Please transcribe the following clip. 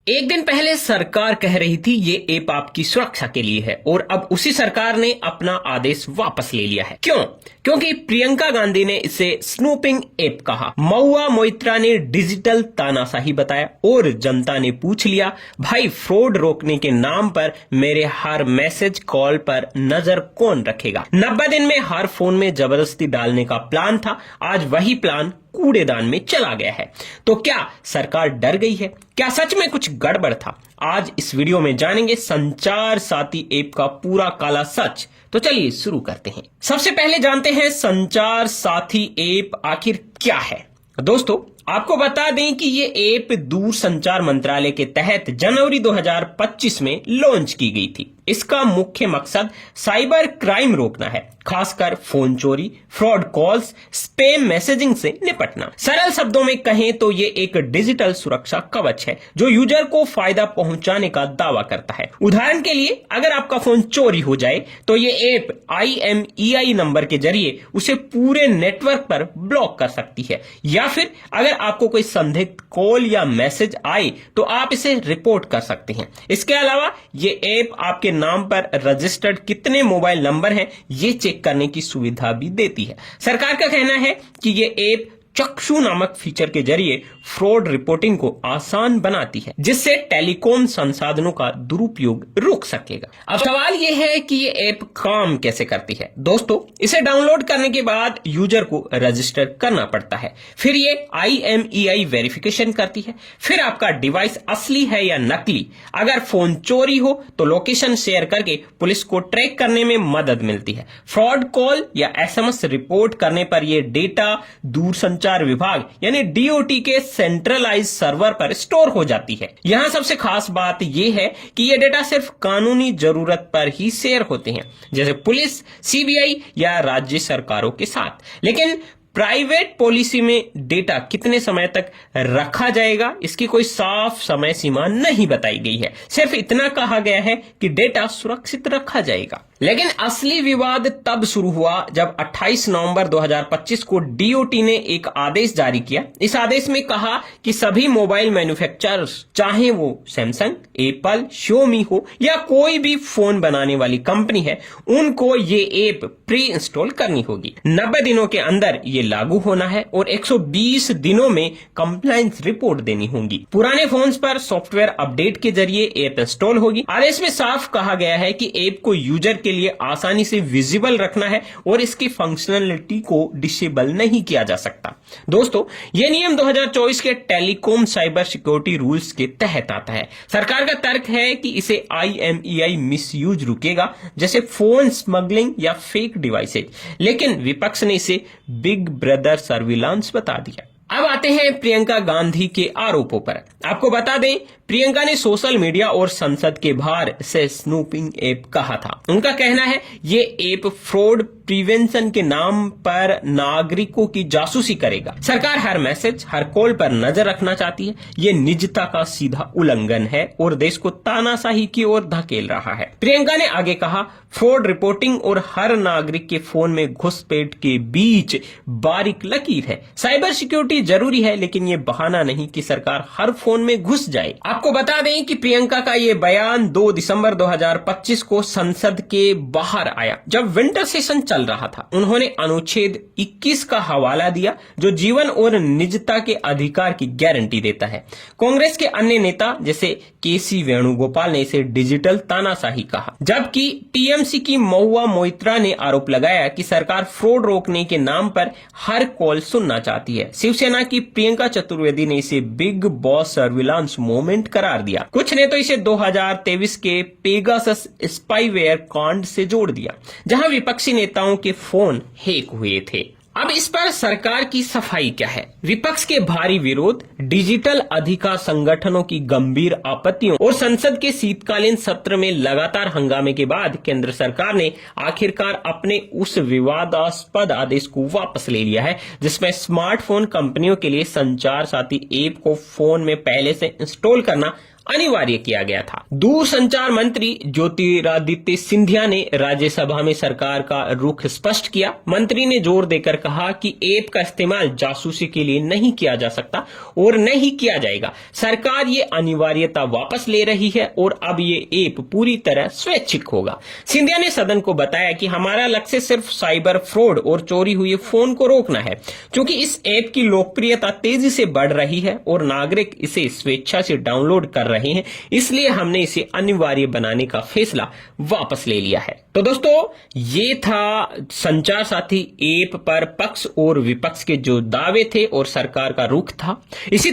एक दिन पहले सरकार कह रही थी ये ऐप आपकी सुरक्षा के लिए है और अब उसी सरकार ने अपना आदेश वापस ले लिया है। क्यों? क्योंकि प्रियंका गांधी ने इसे स्नूपिंग ऐप कहा, महुआ मोइत्रा ने डिजिटल तानाशाही बताया और जनता ने पूछ लिया, भाई फ्रॉड रोकने के नाम पर मेरे हर मैसेज कॉल पर नजर कौन रखेगा। 90 दिन में हर फोन में जबरदस्ती डालने का प्लान था, आज वही प्लान कूड़ेदान में चला गया है। तो क्या सरकार डर गई है? क्या सच में कुछ गड़बड़ था? आज इस वीडियो में जानेंगे संचार साथी ऐप का पूरा काला सच। तो चलिए शुरू करते हैं। सबसे पहले जानते हैं संचार साथी ऐप आखिर क्या है। दोस्तों, आपको बता दें कि ये ऐप दूरसंचार मंत्रालय के तहत जनवरी 2025 में लॉन्च की गई थी। इसका मुख्य मकसद साइबर क्राइम रोकना है, खासकर फोन चोरी, फ्रॉड कॉल्स, स्पैम मैसेजिंग से निपटना। सरल शब्दों में कहें तो ये एक डिजिटल सुरक्षा कवच है जो यूजर को फायदा पहुंचाने का दावा करता है। उदाहरण के लिए, अगर आपका फोन चोरी हो जाए तो ये ऐप IMEI नंबर के जरिए उसे पूरे नेटवर्क पर ब्लॉक कर सकती है, या फिर अगर आपको कोई संदिग्ध कॉल या मैसेज आए तो आप इसे रिपोर्ट कर सकते हैं। इसके अलावा ये ऐप आपके नाम पर रजिस्टर्ड कितने मोबाइल नंबर हैं ये चेक करने की सुविधा भी देती है। सरकार का कहना है कि ये ऐप चक्षु नामक फीचर के जरिए फ्रॉड रिपोर्टिंग को आसान बनाती है, जिससे टेलीकॉम संसाधनों का दुरुपयोग रुक सकेगा। अब सवाल यह है कि ये ऐप काम कैसे करती है। दोस्तों, इसे डाउनलोड करने के बाद यूजर को रजिस्टर करना पड़ता है, फिर ये IMEI वेरिफिकेशन करती है, फिर आपका डिवाइस असली है या नकली। अगर फोन चोरी हो तो लोकेशन शेयर करके पुलिस को ट्रैक करने में मदद मिलती है। फ्रॉड कॉल या SMS रिपोर्ट करने पर यह डेटा दूरसंचार विभाग यानी DOT के सेंट्रलाइज सर्वर पर स्टोर हो जाती है। यहां सबसे खास बात यह है कि यह डेटा सिर्फ कानूनी जरूरत पर ही शेयर होते हैं, जैसे पुलिस, CBI या राज्य सरकारों के साथ। लेकिन प्राइवेट पॉलिसी में डेटा कितने समय तक रखा जाएगा, इसकी कोई साफ समय सीमा नहीं बताई गई है। सिर्फ इतना कहा गया है कि डेटा सुरक्षित रखा जाएगा। लेकिन असली विवाद तब शुरू हुआ जब 28 नवंबर 2025 को DOT ने एक आदेश जारी किया। इस आदेश में कहा कि सभी मोबाइल मैन्युफैक्चरर्स, चाहे वो सैमसंग, एप्पल, Xiaomi हो या कोई भी फोन बनाने वाली कंपनी है, उनको ये ऐप प्री इंस्टॉल करनी होगी। 90 दिनों के अंदर ये लागू होना है और 120 दिनों में कंप्लायंस रिपोर्ट देनी होगी। पुराने फोन्स पर सॉफ्टवेयर अपडेट के जरिए ऐप इंस्टॉल होगी। आदेश में साफ कहा गया है कि ऐप को यूजर के लिए आसानी से विजिबल रखना है और इसकी फंक्शनलिटी को डिसेबल नहीं किया जा सकता। दोस्तों, यह नियम 2024 के टेलीकॉम साइबर सिक्योरिटी रूल्स के तहत आता है। सरकार का तर्क है कि इसे IMEI मिसयूज रुकेगा, जैसे फोन स्मगलिंग या फेक डिवाइसेज। लेकिन विपक्ष ने इसे बिग ब्रदर सर्विलांस बता दिया। अब आते हैं प्रियंका गांधी के आरोपों पर। आपको बता दें, प्रियंका ने सोशल मीडिया और संसद के बाहर से स्नूपिंग ऐप कहा था। उनका कहना है ये ऐप फ्रॉड प्रिवेंशन के नाम पर नागरिकों की जासूसी करेगा। सरकार हर मैसेज, हर कॉल पर नजर रखना चाहती है। ये निजता का सीधा उल्लंघन है और देश को तानाशाही की ओर धकेल रहा है। प्रियंका ने आगे कहा, फ्रॉड रिपोर्टिंग और हर नागरिक के फोन में घुसपैठ के बीच बारीक लकीर है। साइबर सिक्योरिटी जरूरी है, लेकिन ये बहाना नहीं कि सरकार हर फोन में घुस जाए। आपको बता दें कि प्रियंका का ये बयान 2 दिसंबर 2025 को संसद के बाहर आया, जब विंटर सेशन चल रहा था। उन्होंने अनुच्छेद 21 का हवाला दिया, जो जीवन और निजता के अधिकार की गारंटी देता है। कांग्रेस के अन्य नेता जैसे KC वेणुगोपाल ने इसे डिजिटल तानाशाही कहा, जबकि TMC की महुआ मोइत्रा ने आरोप लगाया कि सरकार फ्रॉड रोकने के नाम पर हर कॉल सुनना चाहती है। शिवसेना की प्रियंका चतुर्वेदी ने इसे बिग बॉस सर्विलांस मोमेंट करार दिया। कुछ ने तो इसे 2023 के पेगासस स्पाईवेयर कांड से जोड़ दिया, जहां विपक्षी नेताओं के फोन हैक हुए थे। अब इस पर सरकार की सफाई क्या है? विपक्ष के भारी विरोध, डिजिटल अधिकार संगठनों की गंभीर आपत्तियों और संसद के शीतकालीन सत्र में लगातार हंगामे के बाद केंद्र सरकार ने आखिरकार अपने उस विवादास्पद आदेश को वापस ले लिया है, जिसमें स्मार्टफोन कंपनियों के लिए संचार साथी ऐप को फोन में पहले से इंस्टॉल करना अनिवार्य किया गया था। दूरसंचार मंत्री ज्योतिरादित्य सिंधिया ने राज्यसभा में सरकार का रुख स्पष्ट किया। मंत्री ने जोर देकर कहा कि ऐप का इस्तेमाल जासूसी के लिए नहीं किया जा सकता और न ही किया जाएगा। सरकार ये अनिवार्यता वापस ले रही है और अब ये ऐप पूरी तरह स्वैच्छिक होगा। सिंधिया ने सदन को बताया कि हमारा लक्ष्य सिर्फ साइबर फ्रॉड और चोरी हुए फोन को रोकना है, क्योंकि इस ऐप की लोकप्रियता तेजी से बढ़ रही है और नागरिक इसे स्वेच्छा से डाउनलोड कर रहे हैं, इसलिए हमने इसे अनिवार्य बनाने का फैसला वापस ले लिया है। तो दोस्तों, ये था संचार साथी ऐप पर पक्ष और विपक्ष के जो दावे थे और सरकार का रुख था। इसी